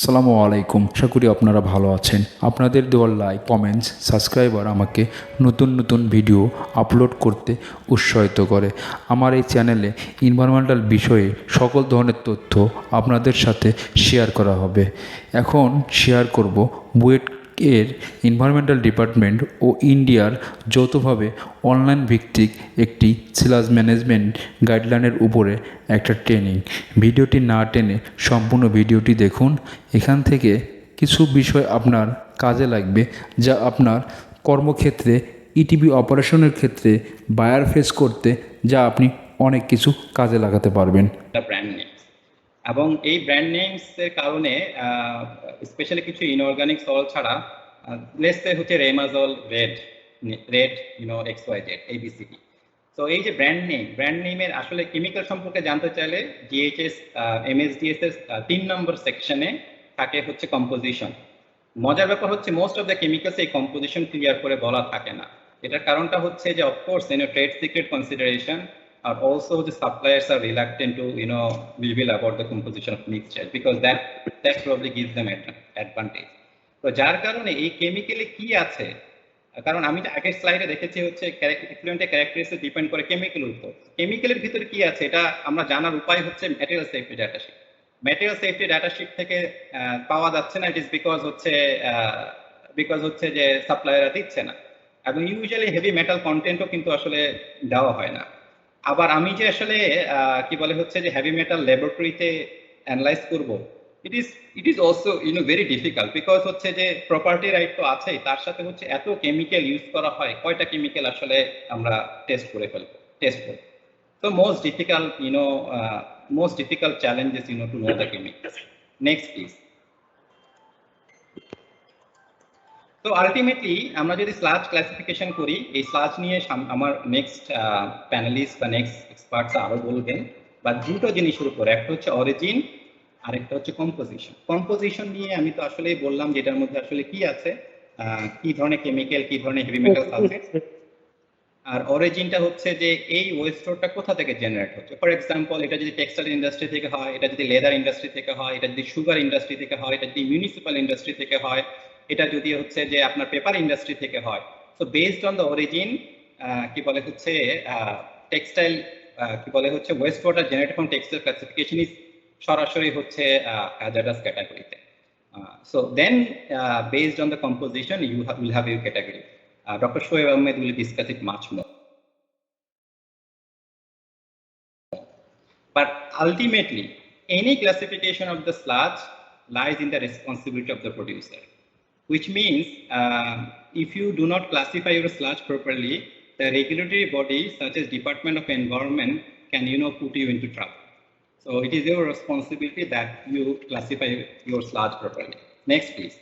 আসসালামু আলাইকুম। আশা করি আপনারা ভালো আছেন। আপনাদের দেওয়া লাইক, কমেন্টস, সাবস্ক্রাইবার আমাকে নতুন নতুন ভিডিও আপলোড করতে উৎসাহিত করে। আমার এই চ্যানেলে এনভায়রনমেন্টাল বিষয়ে সকল ধরনের তথ্য আপনাদের সাথে শেয়ার করা হবে। এখন শেয়ার করব বুয়েট এর এনভায়রনমেন্টাল ডিপার্টমেন্ট ও ইন্ডিয়ার যৌথভাবে অনলাইন ভিত্তিক একটি স্লাজ ম্যানেজমেন্ট গাইডলাইনের উপরে একটা ট্রেনিং। ভিডিওটি না টেনে সম্পূর্ণ ভিডিওটি দেখুন। এখান থেকে কিছু বিষয় আপনার কাজে লাগবে, যা আপনার কর্মক্ষেত্রে ইটিবি অপারেশনের ক্ষেত্রে বায়ার ফেস করতে যা আপনি অনেক কিছু কাজে লাগাতে পারবেন। ব্র্যান্ড নেমস এবং এই ব্র্যান্ড নেমস এর কারণে স্পেশালি কিছু ইনঅর্গানিক সল ছাড়া লেটস সে হচ্ছে রেমাজল, রেড XYZ ABCD। তো এই যে ব্র্যান্ড নেমের আসলে কেমিক্যাল সম্পর্কে জানতে চাইলে জিএইচএস MSDS এর 3 নম্বর সেকশনে থাকে হচ্ছে কম্পোজিশন। মজার ব্যাপার হচ্ছে মোস্ট অফ দ্য কেমিক্যালস এই কম্পোজিশন ক্লিয়ার করে বলা থাকে না। এটার কারণটা হচ্ছে যে of course trade secret consideration are also the suppliers are reluctant to reveal about the composition of mixture because that probably gives them advantage. তো যার কারণে এই কেমিক্যালে কি আছে, কারণ আমি আগের স্লাইডে দেখেছি হচ্ছে ইফ্লুয়েন্টের ক্যারেক্টারিস্টিক ডিপেন্ড করে কেমিক্যালের উপর। কেমিক্যালের ভিতরে কি আছে এটা আমরা জানার উপায় হচ্ছে material safety data sheet. Material safety data sheet থেকে পাওয়া যাচ্ছে না, ইট ইজ বিকজ হচ্ছে যে সাপ্লায়াররা দিচ্ছে না, এবং ইউজুয়ালি হেভি মেটাল কন্টেন্টও কিন্তু আসলে দেওয়া হয় না। আবার আমি যে আসলে কি বলে হচ্ছে যে হেভি মেটাল ল্যাবরেটরিতে অ্যানালাইজ করব, it is also very difficult, because হচ্ছে যে প্রপার্টি রাইট তো আছেই, তার সাথে হচ্ছে এত কেমিক্যাল ইউজ করা হয়, কয়টা কেমিক্যাল আসলে আমরা টেস্ট করব। So most difficult challenge is to know the chemicals. Next please. তো আলটিমেটলি আমরা যদি স্লাজ ক্লাসিফিকেশন করি, এই স্লাজ নিয়ে আমার নেক্সট প্যানেলিস্ট বা নেক্সট এক্সপার্টস আরো বলবেন, বা দুটো জিনিসের উপর, একটা হচ্ছে অরিজিন আর একটা হচ্ছে কম্পোজিশন। কম্পোজিশন নিয়ে আমি তো আসলেই বললাম যে এটার মধ্যে আসলে কি আছে, কি ধরনের কেমিক্যাল, কি ধরনের হেভি মেটাল সালফেট, আর অরিজিনটা হচ্ছে যে এই ওয়েস্টটা কোথা থেকে জেনারেট হচ্ছে। ফর এক্সাম্পল, এটা যদি টেক্সটাইল ইন্ডাস্ট্রি থেকে হয়, এটা যদি লেদার ইন্ডাস্ট্রি থেকে হয়, এটা যদি সুগার ইন্ডাস্ট্রি থেকে হয়, এটা যদি মিউনিসিপাল ইন্ডাস্ট্রি থেকে হয়, এটা যদি হচ্ছে যে আপনার পেপার ইন্ডাস্ট্রি থেকে হয়। So based on the origin কি বলে হচ্ছে টেক্সটাইল কি বলে হচ্ছে West water generate from textile classification is সরাসরি হচ্ছে হ্যাজার্ডাস ক্যাটাগরিতে। So then based on the composition you will have your category. Dr. Shoaib Ahmed will discuss it much more. But ultimately, any classification of the sludge lies in the responsibility of the producer, which means if you do not classify your sludge properly, the regulatory body such as Department of Environment can put you into trouble. So it is your responsibility that you classify your sludge properly. Next please.